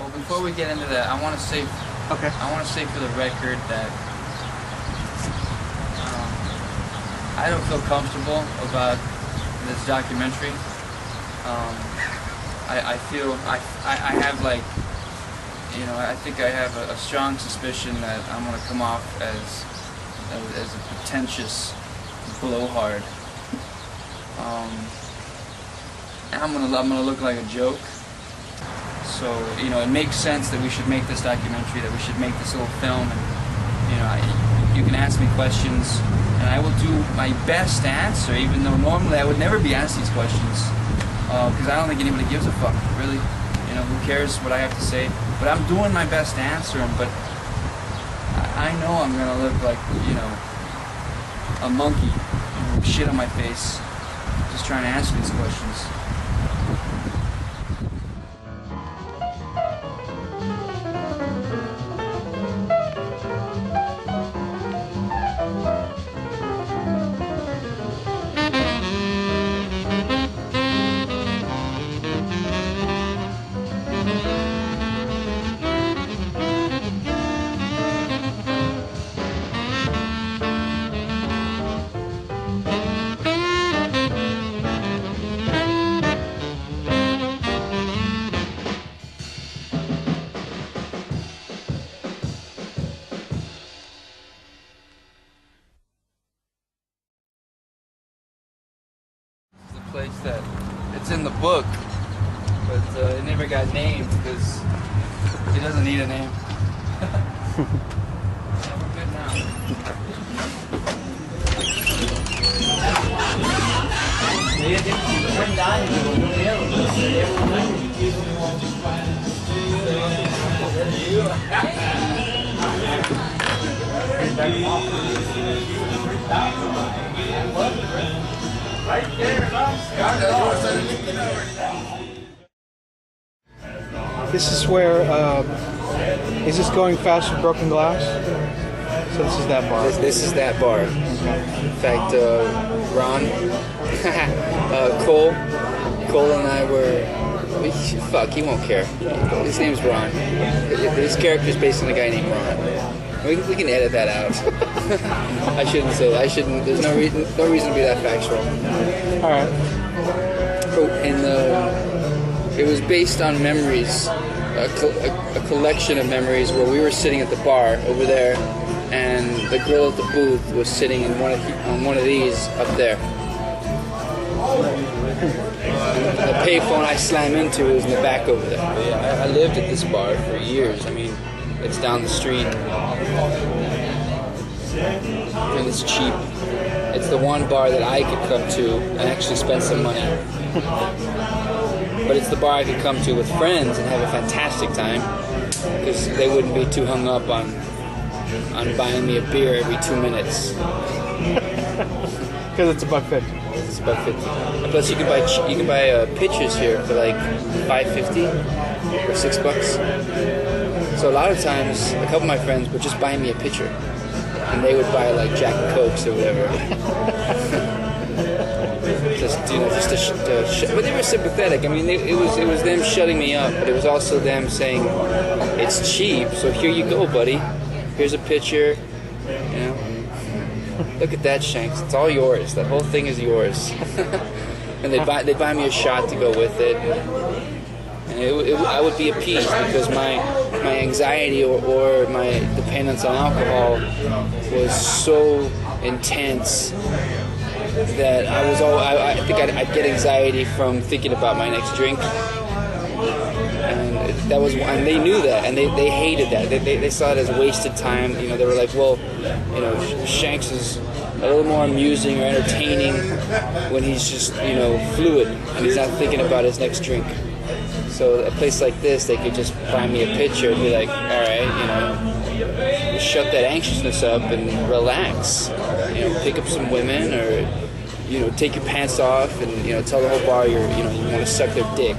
Well, before we get into that, I want to say, for the record that I don't feel comfortable about this documentary. I feel I have like, you know, I think I have a strong suspicion that I'm gonna come off as a pretentious blowhard. And I'm gonna look like a joke. So, you know, it makes sense that we should make this documentary, that we should make this little film, and, you know, you can ask me questions, and I will do my best to answer, even though normally I would never be asked these questions, because I don't think anybody gives a fuck, really. You know, who cares what I have to say? But I'm doing my best to answer them, but I know I'm gonna look like, you know, a monkey, you know, with shit on my face, just trying to answer these questions. Place that it's in the book, but it never got named because it doesn't need a name. Yeah, we're good now. Right there, this is where, is this going fast with broken glass? So this is that bar. This is that bar. In fact, Ron, Cole and I were, fuck, he won't care. His name's Ron. His character is based on a guy named Ron. We can edit that out. I shouldn't say that. There's no reason to be that factual. All right. And it was based on memories, a collection of memories where we were sitting at the bar over there, and the girl at the booth was sitting on one of these up there. And the payphone I slam into is in the back over there. But yeah, I lived at this bar for years. I mean, it's down the street, and it's cheap. It's the one bar that I could come to and actually spend some money. But it's the bar I could come to with friends and have a fantastic time, because they wouldn't be too hung up on buying me a beer every 2 minutes. Because it's $1.50. It's $1.50. And plus, you can buy pitchers here for like $5.50 or $6. So a lot of times, a couple of my friends would just buy me a pitcher, and they would buy like Jack and Cokes or whatever. But they were sympathetic. I mean, it was them shutting me up, but it was also them saying, "It's cheap, so here you go, buddy. Here's a pitcher. You know, look at that, Shanks. It's all yours. That whole thing is yours." And they buy me a shot to go with it. And I would be appeased, because my anxiety or my dependence on alcohol was so intense that I think I'd get anxiety from thinking about my next drink. And and they knew that, and they hated that. They saw it as wasted time. You know, they were like, well, you know, Shanks is a little more amusing or entertaining when he's just, you know, fluid and he's not thinking about his next drink. So a place like this, they could just buy me a pitcher and be like, all right, you know, shut that anxiousness up and relax. You know, pick up some women, or, you know, take your pants off and, you know, tell the whole bar you want to suck their dick.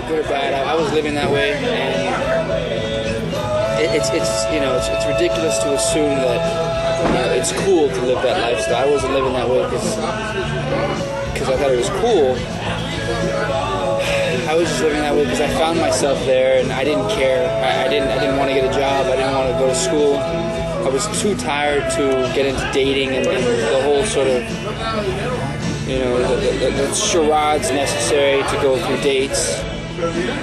Good or bad, I was living that way, and it's ridiculous to assume that, you know, it's cool to live that lifestyle. I wasn't living that way because I thought it was cool. I was just living that way because I found myself there, and I didn't care. I didn't want to get a job. I didn't want to go to school. I was too tired to get into dating and the whole sort of, you know, the charades necessary to go through dates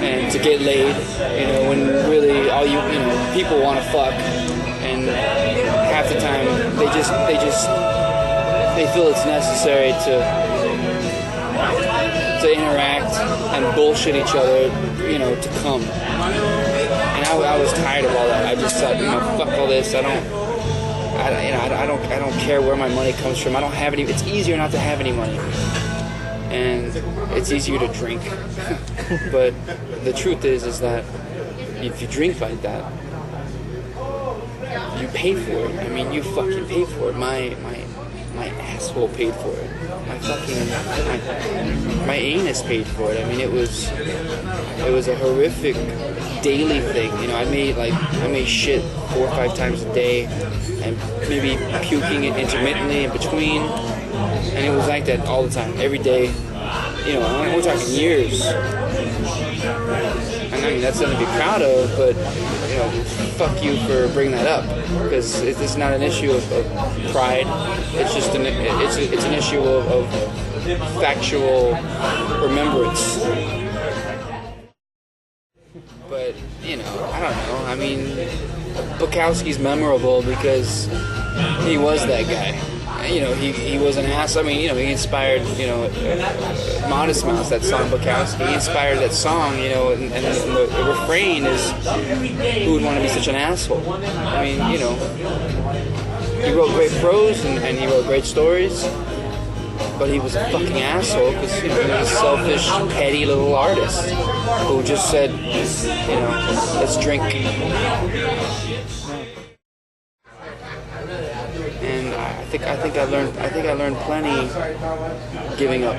and to get laid. You know, when really all you know, people want to fuck, and half the time they feel it's necessary to interact and bullshit each other, you know, to come. And I was tired of all that. I just thought, you know, fuck all this. I don't care where my money comes from. I don't have any. It's easier not to have any money, and it's easier to drink. But the truth is that if you drink like that, you pay for it. I mean, you fucking pay for it. My asshole paid for it. My anus paid for it. I mean, it was a horrific daily thing. You know, I made shit 4 or 5 times a day, and maybe puking it intermittently in between, and it was like that all the time, every day. You know, we're talking years. And I mean, that's something to be proud of, but, you know, fuck you for bringing that up, because it's not an issue of pride. It's just it's an issue of factual remembrance. But, you know, I don't know. I mean, Bukowski's memorable because he was that guy. You know, he was an ass. I mean, you know, he inspired, you know, Modest Mouse, that song Bukowski. He inspired that song, you know, and the refrain is, who would want to be such an asshole? I mean, you know, he wrote great prose and he wrote great stories, but he was a fucking asshole because, you know, he was a selfish, petty little artist who just said, you know, let's drink. And I think I learned plenty giving up.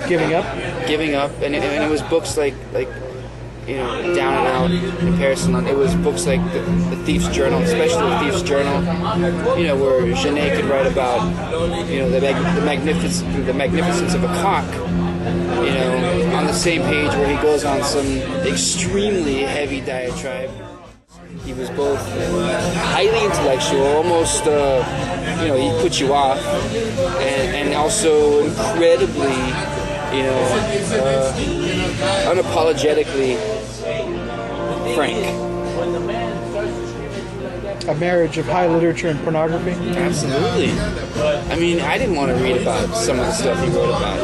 Giving up? Giving up, and it was books like you know, Down and Out, in Paris. It was books like the Thief's Journal, especially the Thief's Journal. You know, where Genet could write about, you know, the magnificence of a cock. You know, on the same page where he goes on some extremely heavy diatribe. He was both highly intellectual, almost, you know, he'd put you off, and also incredibly, you know, unapologetically frank. A marriage of high literature and pornography? Absolutely. I mean, I didn't want to read about some of the stuff he wrote about.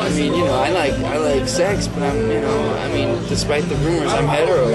I mean, you know, I like sex, but I'm, you know, I mean, despite the rumors, I'm hetero.